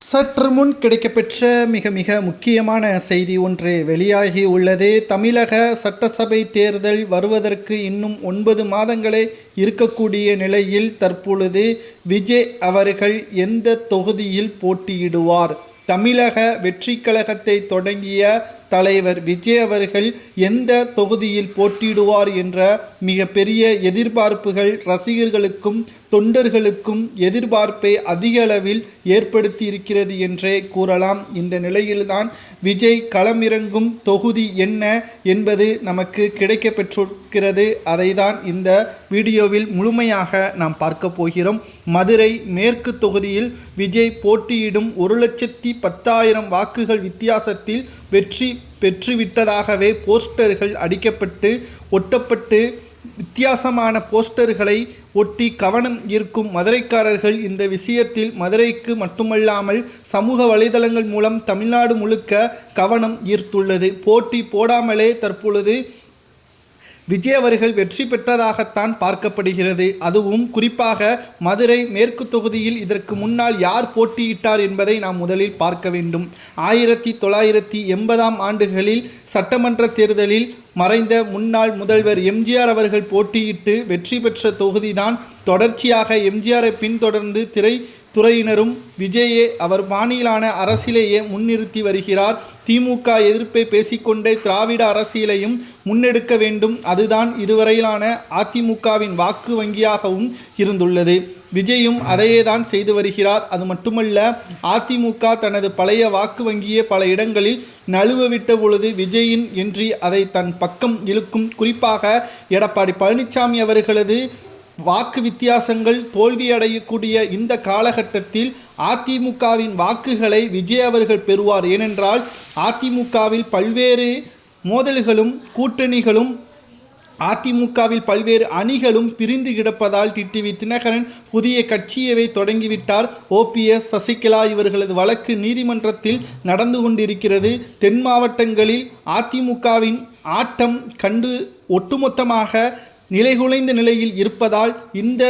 சற்று முன் கிடைக்கப்பெற்ற மிக முக்கியமான செய்தி ஒன்று வெளியாகி உள்ளது. தமிழக சட்டசபை தேர்தல் வருவதற்கு இன்னும் 9 மாதங்களே இருக்கக்கூடிய நிலையில் தற்பொழுது விஜய் அவர்கள் எந்த தொகுதியில் போட்டியிடுவார்? தமிழக வெற்றி கழகத்தை தொடங்கிய தலைவர் விஜய் அவர்கள் எந்த தொகுதியில் போட்டியிடுவார் என்ற மிகப்பெரிய எதிர்பார்ப்புகள் ரசிகர்களுக்கும் தொண்டர்களுக்கும் எதிர்பார்ப்பை அதிக அளவில் ஏற்படுத்தி இருக்கிறது என்றே கூறலாம். இந்த நிலையில்தான் விஜய் களமிறங்கும் தொகுதி என்ன என்பது நமக்கு கிடைக்கப்பெற்றிருக்கிறது. அதைதான் இந்த வீடியோவில் முழுமையாக நாம் பார்க்க போகிறோம். மதுரை மேற்கு தொகுதியில் விஜய் போட்டியிடும் 1,10,000 வாக்குகள் வித்தியாசத்தில் வெற்றி பெற்றுவிட்டதாகவே போஸ்டர்கள் அடிக்கப்பட்டு ஒட்டப்பட்டு வித்தியாசமான போஸ்டர்களை ஒட்டி கவனம் ஈர்க்கும் மதுரைக்காரர்கள் இந்த விஷயத்தில் மதுரைக்கு மட்டுமல்லாமல் சமூக வலைதளங்கள் மூலம் தமிழ்நாடு முழுக்க கவனம் ஈர்த்துள்ளது. போட்டி போடாமலே தற்பொழுது விஜய் அவர்கள் வெற்றி பெற்றதாகத்தான் பார்க்கப்படுகிறது. அதுவும் குறிப்பாக மதுரை மேற்கு தொகுதியில் இதற்கு முன்னால் யார் போட்டியிட்டார் என்பதை நாம் முதலில் பார்க்க வேண்டும். 1980ஆம் ஆண்டுகளில் சட்டமன்ற தேர்தலில் மறைந்த முன்னாள் முதல்வர் எம்ஜிஆர் அவர்கள் போட்டியிட்டு வெற்றி பெற்ற தொகுதிதான். தொடர்ச்சியாக எம்ஜிஆரை பின்தொடர்ந்து துறையினரும் விஜயே அவர் பாணியிலான அரசியலையே முன்னிறுத்தி வருகிறார். திமுக எதிர்ப்பை பேசிக்கொண்டே திராவிட அரசியலையும் முன்னெடுக்க வேண்டும். அதுதான் இதுவரையிலான அதிமுகவின் வாக்கு வங்கியாகவும் இருந்துள்ளது. விஜயும் அதையே தான் செய்து வருகிறார். அது மட்டுமல்ல, அதிமுக தனது பழைய வாக்கு வங்கியை பல இடங்களில் நழுவவிட்ட பொழுது விஜயின் என்றி அதை தன் பக்கம் இழுக்கும். குறிப்பாக எடப்பாடி பழனிசாமி அவர்களது வாக்கு வித்தியாசங்கள் தோல்வியடையக்கூடிய இந்த காலகட்டத்தில் அதிமுகவின் வாக்குகளை விஜய் அவர்கள் பெறுவார். ஏனென்றால் அதிமுகவில் பல்வேறு மோதல்களும் கூட்டணிகளும் அதிமுகவில் பல்வேறு அணிகளும் பிரிந்து கிடப்பதால் டிடிவி தினகரன் புதிய கட்சியவை தொடங்கிவிட்டார். OPS சசிகலா இவர்களது வழக்கு நீதிமன்றத்தில் நடந்து கொண்டிருக்கிறது. தென் மாவட்டங்களில் அதிமுகவின் ஆட்டம் கண்டு ஒட்டுமொத்தமாக நிலைகுலைந்த நிலையில் இருப்பதால் இந்த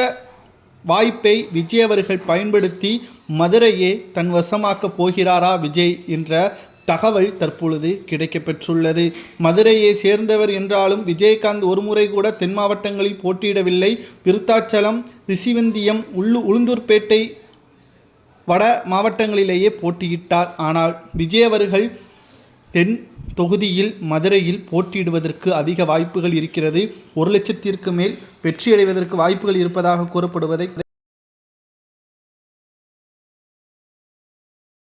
வாய்ப்பை விஜய் அவர்கள் பயன்படுத்தி மதுரையை தன் வசமாக்கப் போகிறாரா விஜய் என்ற தகவல் தற்பொழுது கிடைக்கப்பெற்றுள்ளது. மதுரையை சேர்ந்தவர் என்றாலும் விஜயகாந்த் ஒருமுறை கூட தென் மாவட்டங்களில் போட்டியிடவில்லை. விருத்தாச்சலம், ரிஷிவந்தியம், உளுந்தூர்பேட்டை வட மாவட்டங்களிலேயே போட்டியிட்டார். ஆனால் விஜய் அவர்கள் தென் தொகுதியில் மதுரையில் போட்டியிடுவதற்கு அதிக வாய்ப்புகள் இருக்கிறது. 1 லட்சத்திற்கு மேல் வெற்றியடைவதற்கு வாய்ப்புகள் இருப்பதாக கூறப்படுவதை